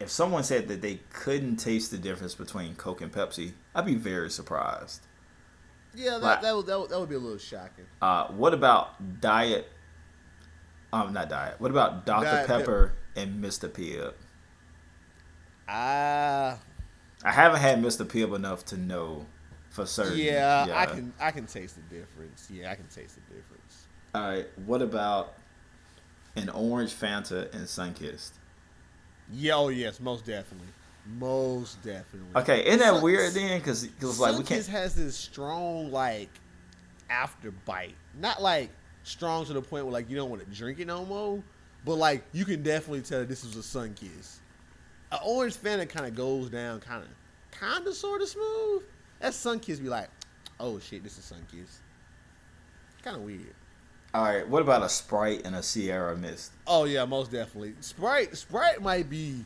if someone said that they couldn't taste the difference between Coke and Pepsi, I'd be very surprised. Yeah, Like, that would be a little shocking. what about Diet? Not Diet. What about Dr Diet Pep. Pepper and Mr. Pibb? Ah, I haven't had Mr. Pibb enough to know for certain. yeah, Yeah. I can taste the difference. Yeah, I can taste the difference. All right. What about an orange Fanta and Sunkist? Yeah, oh yes, most definitely, most definitely. Okay, isn't that Sun, weird then? Because like we can't. Sunkist has this strong like after bite, not like strong to the point where like you don't want to drink it no more, but like you can definitely tell that this was a Sunkist. An orange Fanta kind of goes down, kind of sort of smooth. That Sunkist be like, oh shit, this is Sunkist. Kind of weird. All right. What about a Sprite and a Sierra Mist? Oh yeah, most definitely. Sprite might be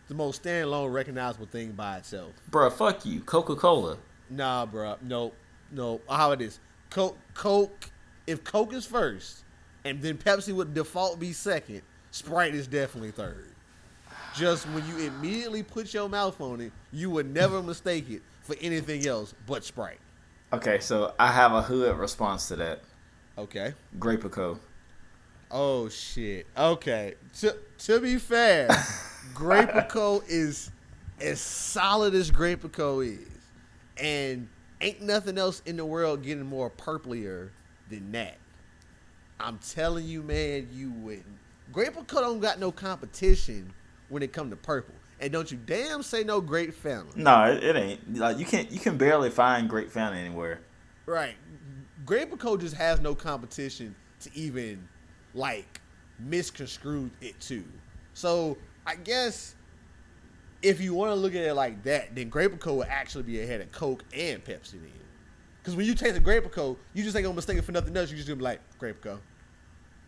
the most standalone recognizable thing by itself. Bruh, fuck you. Coca Cola. Nah, bro. Nope. No. How it is? Coke. If Coke is first, and then Pepsi would default be second, Sprite is definitely third. Just when you immediately put your mouth on it, you would never mistake it for anything else but Sprite. Okay, so I have a hood response to that. Okay. Grapico. Oh shit. Okay. To be fair, Grapico is as solid as Grapico is, and ain't nothing else in the world getting more purplier than that. I'm telling you, man, you wouldn't. Grapico don't got no competition when it come to purple, and don't you damn say no Grape Fanta. No, it ain't. Like you can barely find Grape Fanta anywhere. Right. Grapico just has no competition to even like misconstrue it to. So I guess if you want to look at it like that, then Grapico will actually be ahead of Coke and Pepsi then. Because when you taste a Grapico, you just ain't gonna mistake it for nothing else. You just gonna be like Grapico.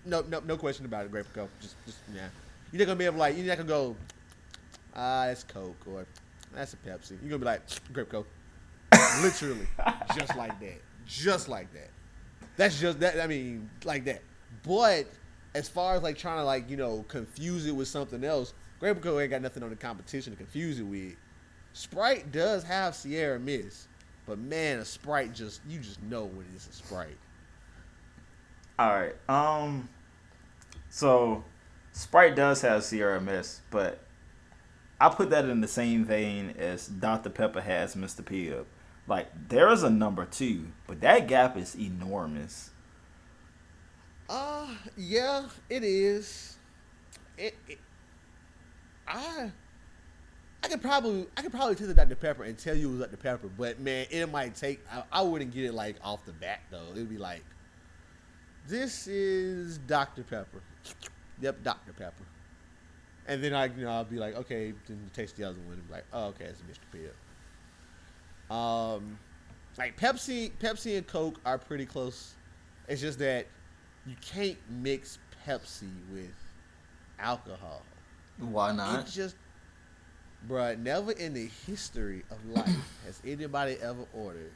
No question about it. Grapico. Just yeah. You're not gonna be able to like. You're not gonna go. It's Coke or that's a Pepsi. You're gonna be like Grapico. Literally, just like that. Just like that. That's just that. I mean, like that. But as far as like trying to like confuse it with something else, Grapico ain't got nothing on the competition to confuse it with. Sprite does have Sierra Mist, but man, a Sprite you just know when it's a Sprite. All right. So Sprite does have Sierra Mist, but I put that in the same vein as Dr Pepper has Mr. Pibb. Like there is a number two, but that gap is enormous. Yeah, it is. It I I could probably taste the Dr Pepper and tell you it was Dr Pepper, but man, it might take. I wouldn't get it like off the bat though. It'd be like, this is Dr Pepper. Yep, Dr Pepper. And then I'll be like, okay, then you taste the other one and be like, oh, okay, it's Mr. Pibb. Like Pepsi and Coke are pretty close. It's just that you can't mix Pepsi with alcohol. Why It not? just, bruh, never in the history of life has anybody ever ordered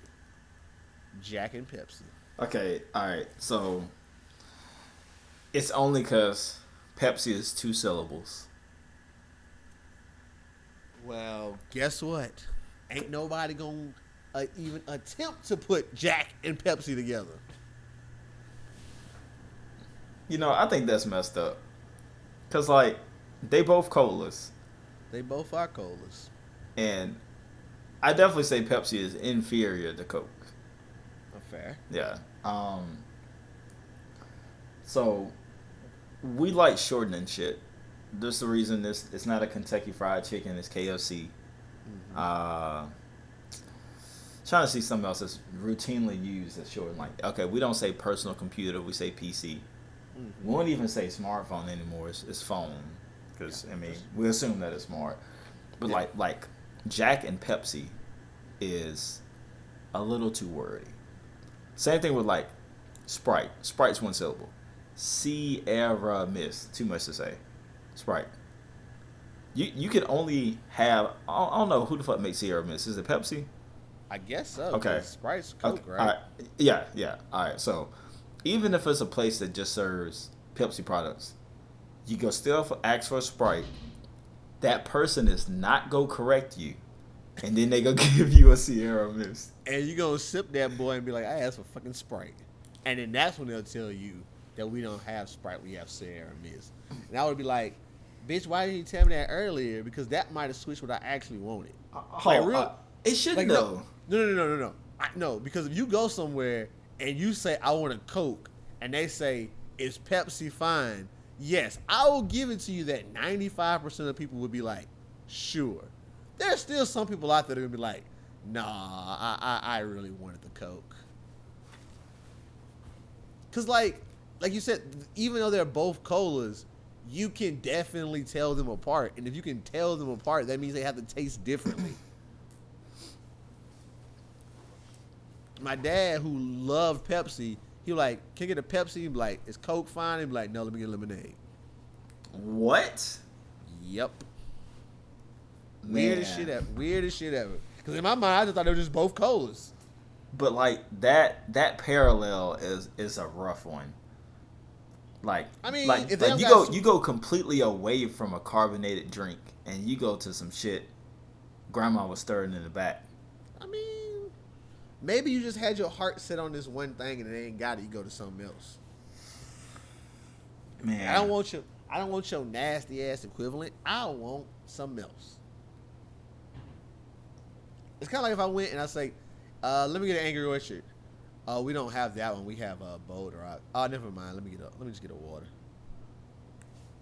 Jack and Pepsi. Okay, all right. So it's only because Pepsi is two syllables. Well, guess what? Ain't nobody gonna even attempt to put Jack and Pepsi together. You know, I think that's messed up. Cause like they both colas, They both are colas. and I definitely say Pepsi is inferior to Coke. Fair. Yeah. So we like shortening shit. That's the reason this it's not a Kentucky Fried Chicken. It's KFC. Mm-hmm. Trying to see something else that's routinely used as shorten. Like, okay, we don't say personal computer. We say PC. Mm-hmm. We won't even say smartphone anymore. It's phone. Because Yeah, I mean, we assume that it's smart. But yeah. like Jack and Pepsi is a little too wordy. Same thing with like Sprite. Sprite's one syllable. Sierra Mist. Too much to say. Sprite. You could only have I don't know who the fuck makes Sierra Mist. Is it Pepsi? I guess so. Okay. 'Cause Sprite's Okay. Coke, All right? right. Yeah, yeah. All right. So even if it's a place that just serves Pepsi products, you go still ask for a Sprite, that person is not go correct you, and then they go give you a Sierra Mist. And you gonna sip that boy and be like, I asked for fucking Sprite. And then that's when they'll tell you that we don't have Sprite, we have Sierra Mist. And I would be like, bitch, why didn't you tell me that earlier? Because that might have switched what I actually wanted. It shouldn't like, though. No. No, because if you go somewhere and you say, I want a Coke, and they say, is Pepsi fine? Yes, I will give it to you that 95% of people would be like, sure. There's still some people out there that are going to be like, nah, I really wanted the Coke. Because, like you said, even though they're both colas, you can definitely tell them apart. And if you can tell them apart, that means they have to taste differently. My dad, who loved Pepsi, he was like, can I get a Pepsi? He'd be like, is Coke fine? He'd be like, no, let me get lemonade. What? Yep. Man. Weirdest shit ever. Because in my mind, I just thought they were just both colas. But like that parallel is a rough one. Like, I mean, like if they you go completely away from a carbonated drink and you go to some shit grandma was stirring in the back. I mean, maybe you just had your heart set on this one thing and it ain't got it. You go to something else. Man, I don't want your nasty ass equivalent. I want something else. It's kind of like if I went and I say, let me get an Angry Orchard. We don't have that one. We have a Boulder Rock. Oh, never mind. Let me just get a water.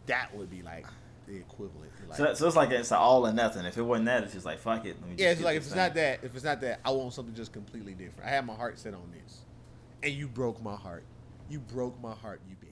That would be like the equivalent. Like, so it's like it's an all or nothing. If it wasn't that, it's just like fuck it. Let me just it's like if it's not that, I want something just completely different. I have my heart set on this, and you broke my heart. You broke my heart, you bitch.